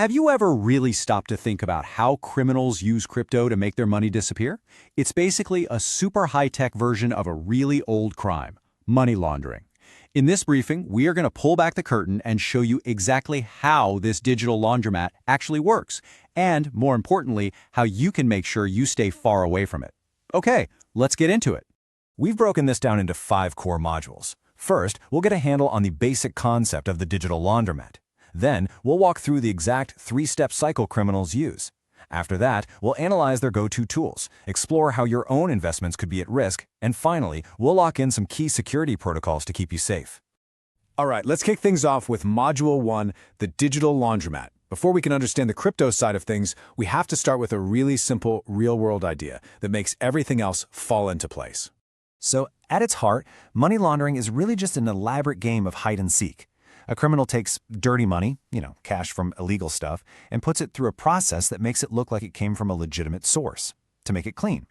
Have you ever really stopped to think about how criminals use crypto to make their money disappear? It's basically a super high-tech version of a really old crime, money laundering. In this briefing, we are going to pull back the curtain and show you exactly how this digital laundromat actually works, and more importantly, how you can make sure you stay far away from it. Okay, let's get into it. We've broken this down into 5 core modules. First, we'll get a handle on the basic concept of the digital laundromat. Then, we'll walk through the exact 3-step cycle criminals use. After that, we'll analyze their go-to tools, explore how your own investments could be at risk, and finally, we'll lock in some key security protocols to keep you safe. All right, let's kick things off with Module 1, the digital laundromat. Before we can understand the crypto side of things, we have to start with a really simple, real-world idea that makes everything else fall into place. So, at its heart, money laundering is really just an elaborate game of hide and seek. A criminal takes dirty money, cash from illegal stuff, and puts it through a process that makes it look like it came from a legitimate source, to make it clean.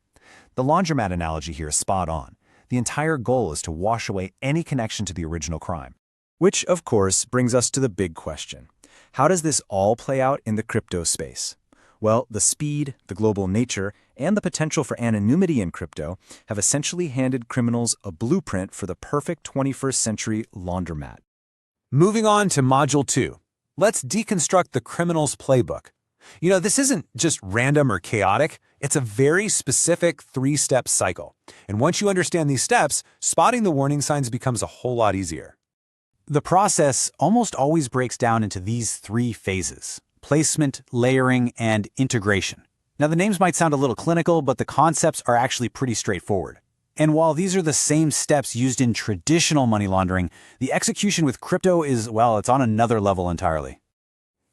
The laundromat analogy here is spot on. The entire goal is to wash away any connection to the original crime. Which, of course, brings us to the big question. How does this all play out in the crypto space? Well, the speed, the global nature, and the potential for anonymity in crypto have essentially handed criminals a blueprint for the perfect 21st century laundromat. Moving on to Module 2. Let's deconstruct the criminal's playbook. This isn't just random or chaotic. It's a very specific 3-step cycle. And once you understand these steps, spotting the warning signs becomes a whole lot easier. The process almost always breaks down into these 3 phases: placement, layering, and integration. Now, the names might sound a little clinical, but the concepts are actually pretty straightforward. And while these are the same steps used in traditional money laundering, the execution with crypto is, well, it's on another level entirely.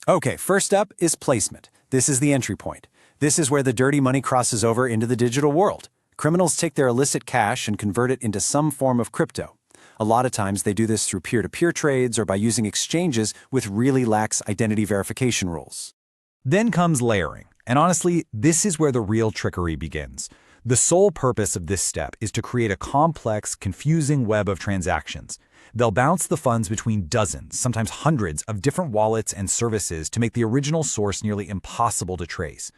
Okay, first up is placement. This is the entry point. This is where the dirty money crosses over into the digital world. Criminals take their illicit cash and convert it into some form of crypto. A lot of times they do this through peer-to-peer trades or by using exchanges with really lax identity verification rules. Then comes layering, and honestly, this is where the real trickery begins. The sole purpose of this step is to create a complex, confusing web of transactions. They'll bounce the funds between dozens, sometimes hundreds, of different wallets and services to make the original source nearly impossible to trace.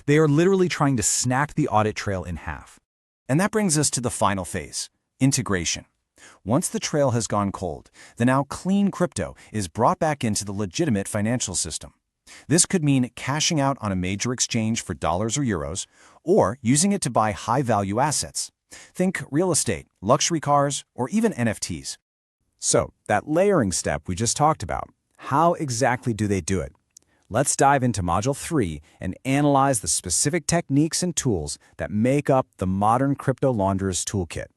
They are literally trying to snap the audit trail in half. And that brings us to the final phase, integration. Once the trail has gone cold, the now clean crypto is brought back into the legitimate financial system. This could mean cashing out on a major exchange for dollars or euros, or using it to buy high-value assets. Think real estate, luxury cars, or even NFTs. So, that layering step we just talked about, how exactly do they do it? Let's dive into Module 3 and analyze the specific techniques and tools that make up the modern crypto launderer's toolkit.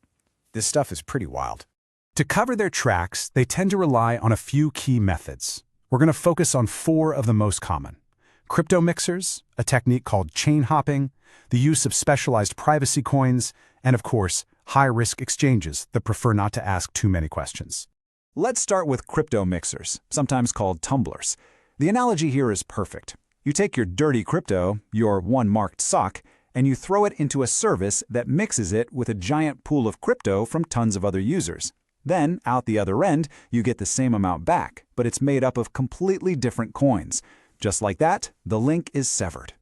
This stuff is pretty wild. To cover their tracks, they tend to rely on a few key methods. We're going to focus on 4 of the most common: crypto mixers, a technique called chain hopping, the use of specialized privacy coins, and of course, high-risk exchanges that prefer not to ask too many questions. Let's start with crypto mixers, sometimes called tumblers. The analogy here is perfect. You take your dirty crypto, your one-marked sock, and you throw it into a service that mixes it with a giant pool of crypto from tons of other users. Then, out the other end, you get the same amount back, but it's made up of completely different coins. Just like that, the link is severed.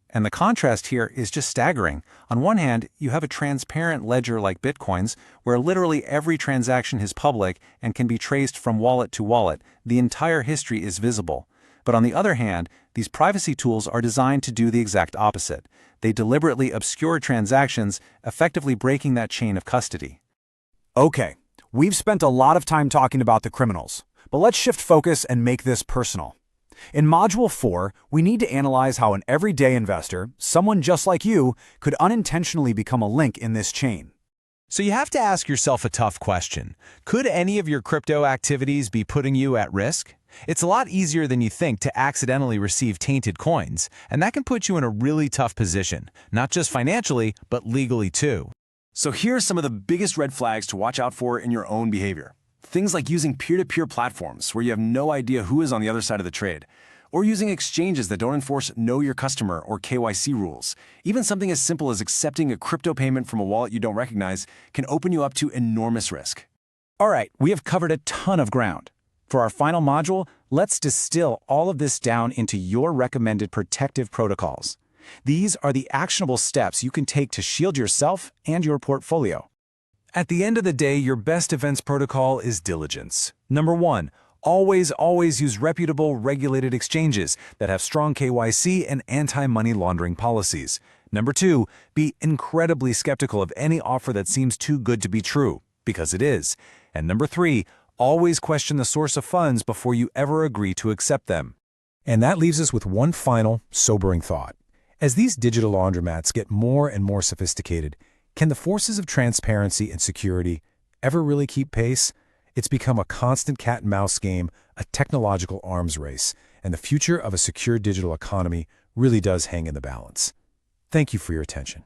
And the contrast here is just staggering. On one hand, you have a transparent ledger like Bitcoin's, where literally every transaction is public and can be traced from wallet to wallet. The entire history is visible. But on the other hand, these privacy tools are designed to do the exact opposite. They deliberately obscure transactions, effectively breaking that chain of custody. Okay, we've spent a lot of time talking about the criminals, but let's shift focus and make this personal. In Module 4, we need to analyze how an everyday investor, someone just like you, could unintentionally become a link in this chain. So you have to ask yourself a tough question. Could any of your crypto activities be putting you at risk? It's a lot easier than you think to accidentally receive tainted coins, and that can put you in a really tough position, not just financially, but legally too. So here are some of the biggest red flags to watch out for in your own behavior. Things like using peer-to-peer platforms where you have no idea who is on the other side of the trade, or using exchanges that don't enforce Know Your Customer or KYC rules. Even something as simple as accepting a crypto payment from a wallet you don't recognize can open you up to enormous risk. All right, we have covered a ton of ground. For our final module, let's distill all of this down into your recommended protective protocols. These are the actionable steps you can take to shield yourself and your portfolio. At the end of the day, your best defense protocol is diligence. Number 1, always use reputable, regulated exchanges that have strong KYC and anti-money laundering policies. Number 2, be incredibly skeptical of any offer that seems too good to be true, because it is. And number 3, always question the source of funds before you ever agree to accept them. And that leaves us with one final, sobering thought. As these digital laundromats get more and more sophisticated, can the forces of transparency and security ever really keep pace? It's become a constant cat-and-mouse game, a technological arms race, and the future of a secure digital economy really does hang in the balance. Thank you for your attention.